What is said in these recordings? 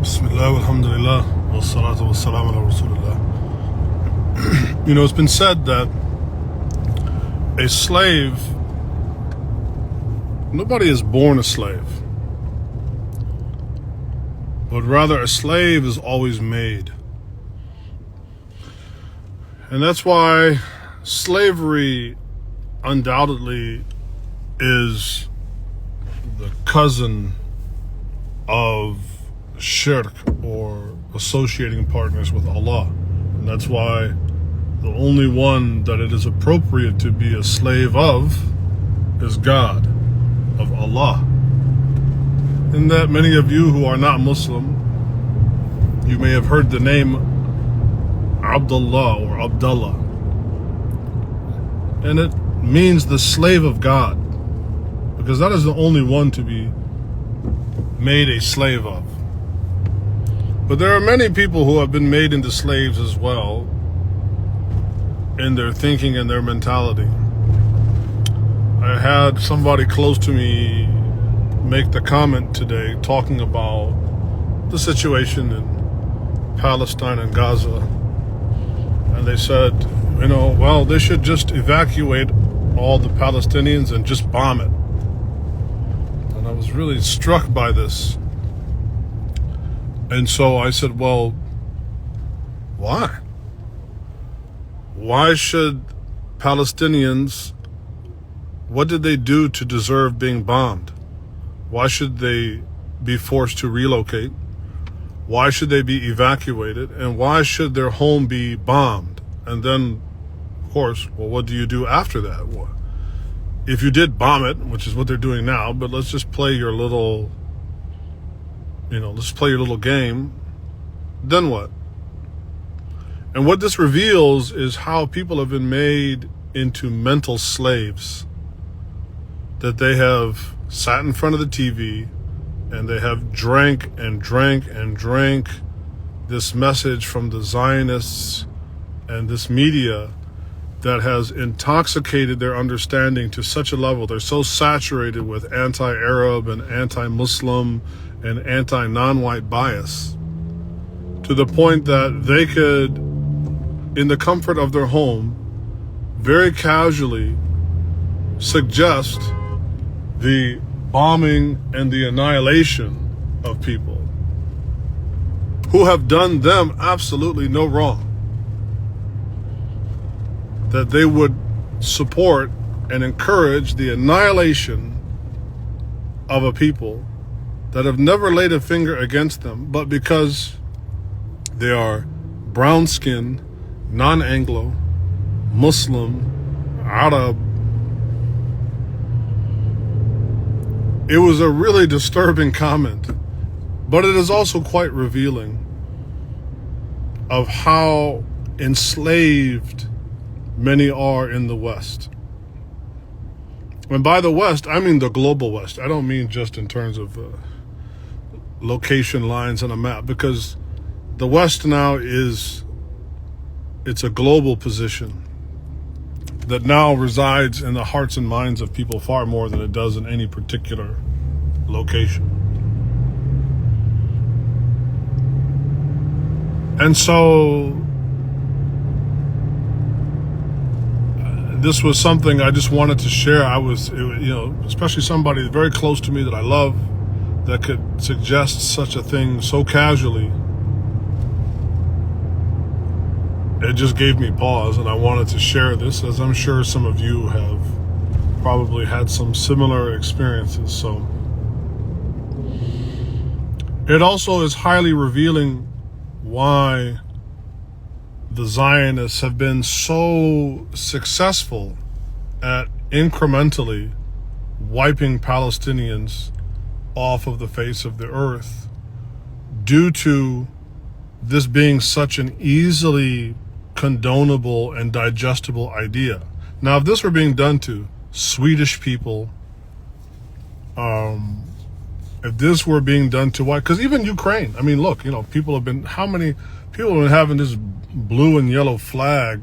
Bismillah, alhamdulillah, wa salatu wa salam ala rasulillah. It's been said that a slave, nobody is born a slave, but rather a slave is always made. And that's why slavery undoubtedly is the cousin of shirk, or associating partners with Allah. And that's why the only one that it is appropriate to be a slave of is God, of Allah. And that many of you who are not Muslim, you may have heard the name Abdullah or Abdullah. And it means the slave of God, because that is the only one to be made a slave of. But there are many people who have been made into slaves as well in their thinking and their mentality. I had somebody close to me make the comment today talking about the situation in Palestine and Gaza. And they said, well, they should just evacuate all the Palestinians and just bomb it. And I was really struck by this. And so I said, well, why? Why should Palestinians, what did they do to deserve being bombed? Why should they be forced to relocate? Why should they be evacuated? And why should their home be bombed? And then, of course, well, what do you do after that? Well, if you did bomb it, which is what they're doing now, but let's just play your little let's play your little game, then what? And what this reveals is how people have been made into mental slaves, that they have sat in front of the TV and they have drank and drank and drank this message from the Zionists and this media that has intoxicated their understanding to such a level. They're so saturated with anti-Arab and anti-Muslim and anti-non-white bias, to the point that they could, in the comfort of their home, very casually suggest the bombing and the annihilation of people who have done them absolutely no wrong. That they would support and encourage the annihilation of a people that have never laid a finger against them, but because they are brown-skinned, non-Anglo, Muslim, Arab. It was a really disturbing comment, but it is also quite revealing of how enslaved many are in the West. And by the West, I mean the global West. I don't mean just in terms of location lines on a map, because the West now it's a global position that now resides in the hearts and minds of people far more than it does in any particular location. And so this was something I just wanted to share. Especially somebody very close to me that I love, that could suggest such a thing so casually. It just gave me pause, and I wanted to share this, as I'm sure some of you have probably had some similar experiences. So it also is highly revealing why the Zionists have been so successful at incrementally wiping Palestinians off of the face of the earth, due to this being such an easily condonable and digestible idea. Now, if this were being done to Swedish people, if this were being done to white, because even Ukraine, I mean, look, how many people have been having this blue and yellow flag,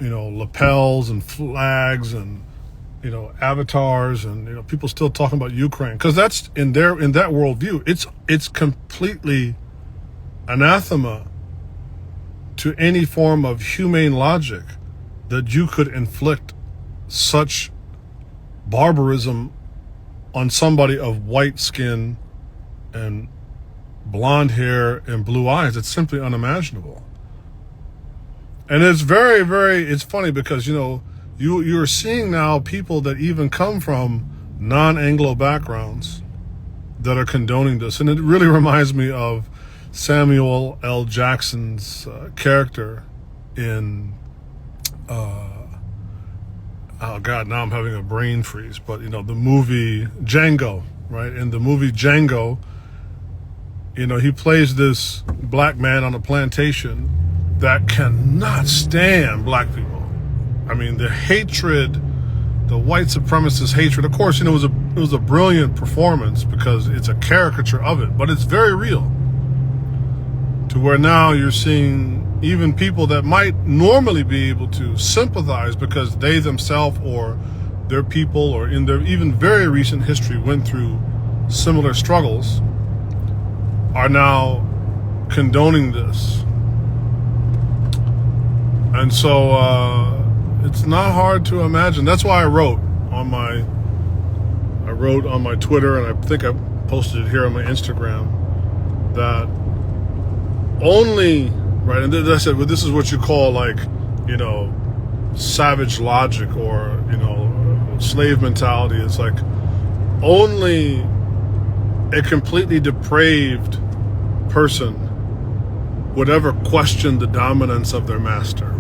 lapels and flags and avatars, and people still talking about Ukraine, because that's in that worldview. It's completely anathema to any form of humane logic that you could inflict such barbarism on somebody of white skin and blonde hair and blue eyes. It's simply unimaginable. And it's very, very, it's funny because, you're seeing now people that even come from non-Anglo backgrounds that are condoning this. And it really reminds me of Samuel L. Jackson's character in, oh God, now I'm having a brain freeze, but the movie Django, right? In the movie Django, he plays this black man on a plantation that cannot stand black people. I mean, the hatred, the white supremacist hatred. Of course, it was a brilliant performance because it's a caricature of it, but it's very real. To where now you're seeing even people that might normally be able to sympathize because they themselves or their people or in their even very recent history went through similar struggles, are now condoning this. And so it's not hard to imagine. That's why I wrote on my Twitter, and I think I posted it here on my Instagram, that only, right, and I said, well, this is what you call savage logic or, slave mentality. It's like only a completely depraved person would ever question the dominance of their master.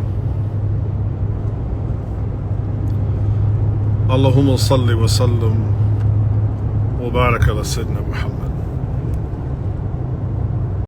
Allahumma salli wa sallim wa barak ala Sayyidina Muhammad.